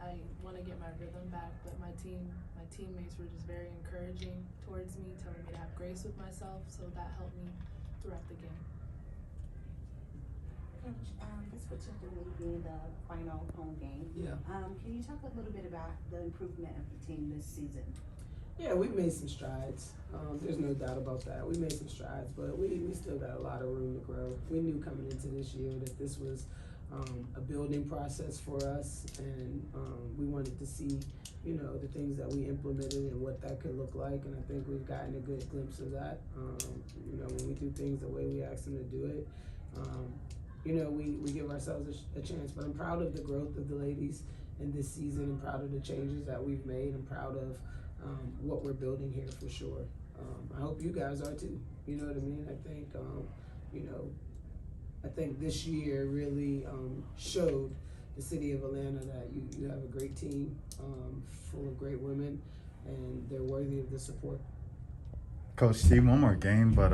I want to get my rhythm back, but my teammates were just very encouraging towards me, telling me to have grace with myself, so that helped me throughout the game. Coach, this particularly being the final home game, can you talk a little bit about the improvement of the team this season? Yeah, we've made some strides. There's no doubt about that. We made some strides, but we still got a lot of room to grow. We knew coming into this year that this was a building process for us, and we wanted to see, you know, the things that we implemented and what that could look like. And I think we've gotten a good glimpse of that. You know, when we do things the way we ask them to do it, you know, we give ourselves a chance. But I'm proud of the growth of the ladies in this season. I'm proud of the changes that we've made. I'm proud of what we're building here for sure. I hope you guys are too. You know what I mean? I think, you know, I think this year really showed the city of Atlanta that you have a great team full of great women, and they're worthy of the support. Coach C, one more game, but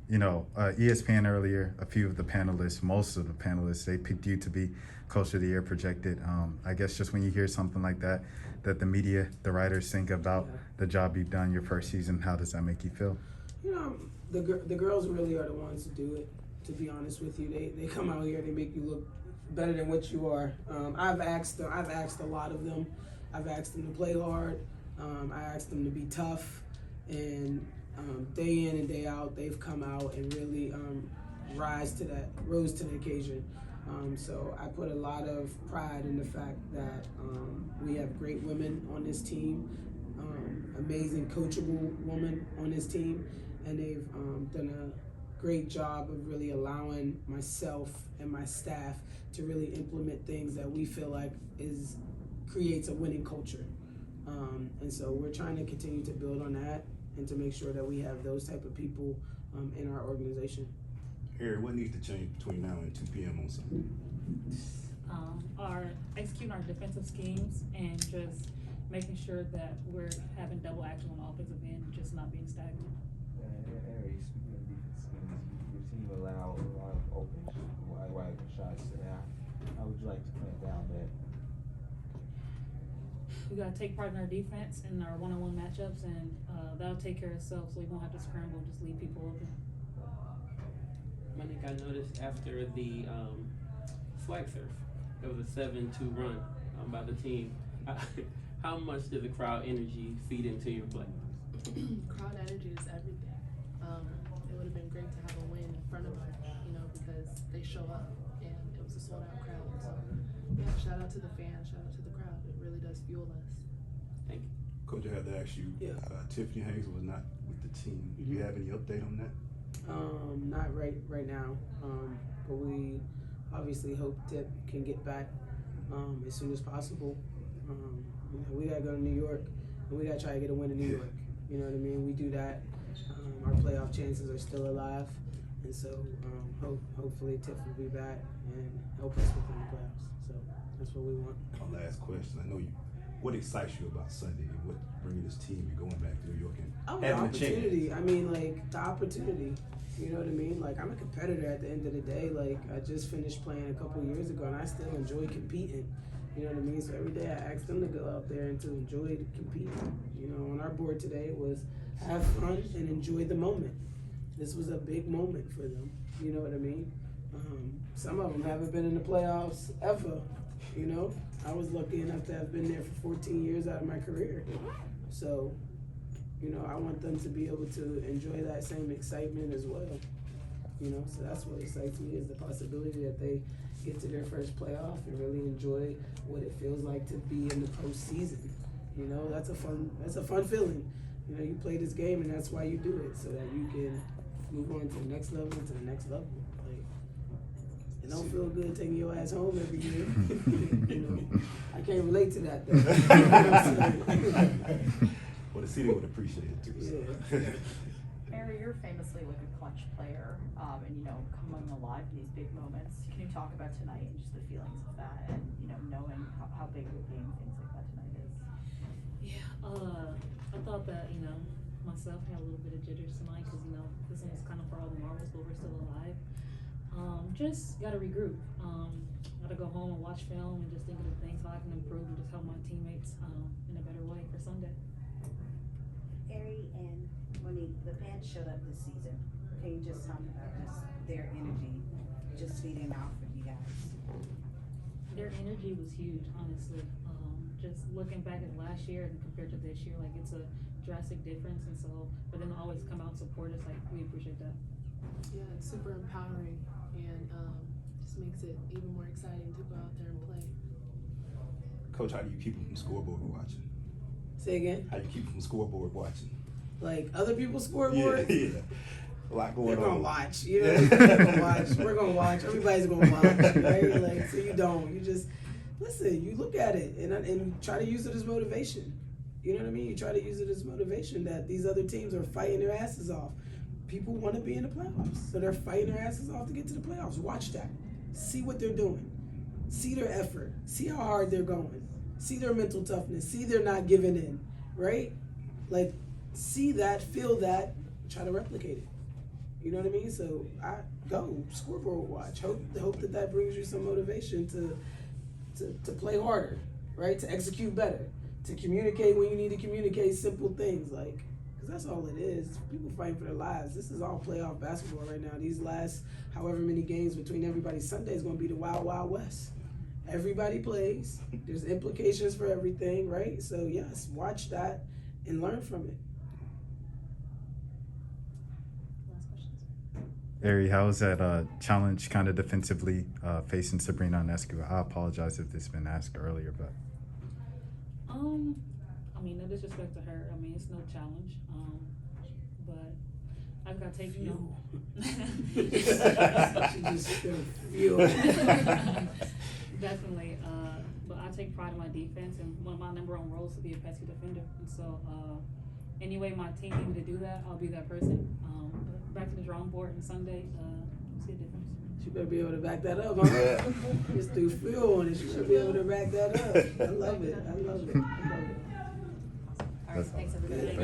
you know, ESPN earlier, a few of the panelists, most of the panelists, they picked you to be Coach of the Year projected. I guess just when you hear something like that, that the media, the writers think about the job you've done your first season, how does that make you feel? You know, the girls really are the ones to do it. To be honest with you, they come out here, they make you look better than what you are. I've asked a lot of them. I've asked them to play hard. I asked them to be tough, and day in and day out, they've come out and really rose to the occasion. So I put a lot of pride in the fact that we have great women on this team, amazing coachable women on this team, and they've done a great job of really allowing myself and my staff to really implement things that we feel like creates a winning culture. And so we're trying to continue to build on that and to make sure that we have those type of people in our organization. Harry, what needs to change between now and 2 p.m. on Sunday? Executing our defensive schemes and just making sure that we're having double action on the offensive end, just not being stagnant. Harry, speaking of defense schemes, your team allowed a lot of open, wide shots. How would you like to clamp down that? We gotta take part in our defense and our one-on-one matchups, and that'll take care of itself, so we won't have to scramble, just leave people open. I think I noticed after the flag surf, there was a 7-2 run by the team. How much did the crowd energy feed into your play? Crowd energy is everything. It would have been great to have a win in front of them, you know, because they show up and it was a sold out crowd. So yeah, shout out to the fans, shout out to the crowd. It really does fuel us. Thank you. Coach, I had to ask you, Tiffany Hayes was not with the team. Do you have any update on that? Not right now, but we obviously hope Tip can get back as soon as possible. You know, we gotta go to New York, and we gotta try to get a win in New York. You know what I mean? We do that, our playoff chances are still alive, and so hopefully Tip will be back and help us within the playoffs. So that's what we want. My last question, I know you. What excites you about Sunday and what bringing this team and going back to New York and the having a chance? opportunity. I mean, like, the opportunity. You know what I mean? Like, I'm a competitor at the end of the day. Like, I just finished playing a couple years ago, and I still enjoy competing. You know what I mean? So every day I ask them to go out there and to enjoy competing. You know, on our board today was have fun and enjoy the moment. This was a big moment for them. You know what I mean? Some of them haven't been in the playoffs ever. You know, I was lucky enough to have been there for 14 years out of my career. So, you know, I want them to be able to enjoy that same excitement as well. You know, so that's what excites me, is the possibility that they get to their first playoff and really enjoy what it feels like to be in the postseason. You know, that's a fun feeling. You know, you play this game and that's why you do it, so that you can move on to the next level and to the next level. Like, it don't feel good taking your ass home every year. You know, I can't relate to that though. You know what I'm saying? Well, the city would appreciate it too. So. Yeah. Harry, you're famously like a clutch player, and you know, coming alive in these big moments. Can you talk about tonight and just the feelings of that, and you know, knowing how big of a game things like that tonight is? Yeah, I thought that, you know, myself had a little bit of jitters tonight because, you know, this one was kind of for all the marbles, but we're still alive. Just gotta regroup. Gotta go home and watch film and just think of the things how I can improve and just help my teammates in a better way for Sunday. Ari and Monique, the fans showed up this season. Can you just tell me about just their energy, just feeding off of you guys? Their energy was huge, honestly. Just looking back at last year and compared to this year, like it's a drastic difference. And so for them to always come out and support us, like we appreciate that. Yeah, it's super empowering and just makes it even more exciting to go out there and play. Coach, how do you keep them from scoreboard watching? Say again? How do you keep them from scoreboard watching? Like other people's scoreboards? Yeah. A lot going They're on. gonna watch, you know. We're gonna watch. We're gonna watch. Everybody's gonna watch, right? Like, so you don't. You just listen. You look at it and try to use it as motivation. You know what I mean? You try to use it as motivation that these other teams are fighting their asses off. People want to be in the playoffs, so they're fighting their asses off to get to the playoffs. Watch that. See what they're doing. See their effort. See how hard they're going. See their mental toughness. See they're not giving in. Right? Like, see that. Feel that. Try to replicate it. You know what I mean? So I go scoreboard watch. Hope that brings you some motivation to play harder, right? To execute better, to communicate when you need to communicate simple things, like, because that's all it is. People fighting for their lives. This is all playoff basketball right now. These last however many games between everybody, Sunday is going to be the Wild Wild West. Everybody plays. There's implications for everything, right? So yes, watch that and learn from it. Last questions. Ari, how was that challenge kind of defensively facing Sabrina Ionescu? I apologize if this has been asked earlier, but. I mean, no disrespect to her. I mean, it's no challenge. But I've got to take, you know. She just feel. Definitely. But I take pride in my defense, and one of my number one roles is to be a pesky defender. And so, any way my team needs me to do that, I'll be that person. But back to the drawing board on Sunday, see a difference. She better be able to back that up, huh? Just threw feel on it. She should be able to back that up. I love it. I love it. I love it. All right, thanks everybody.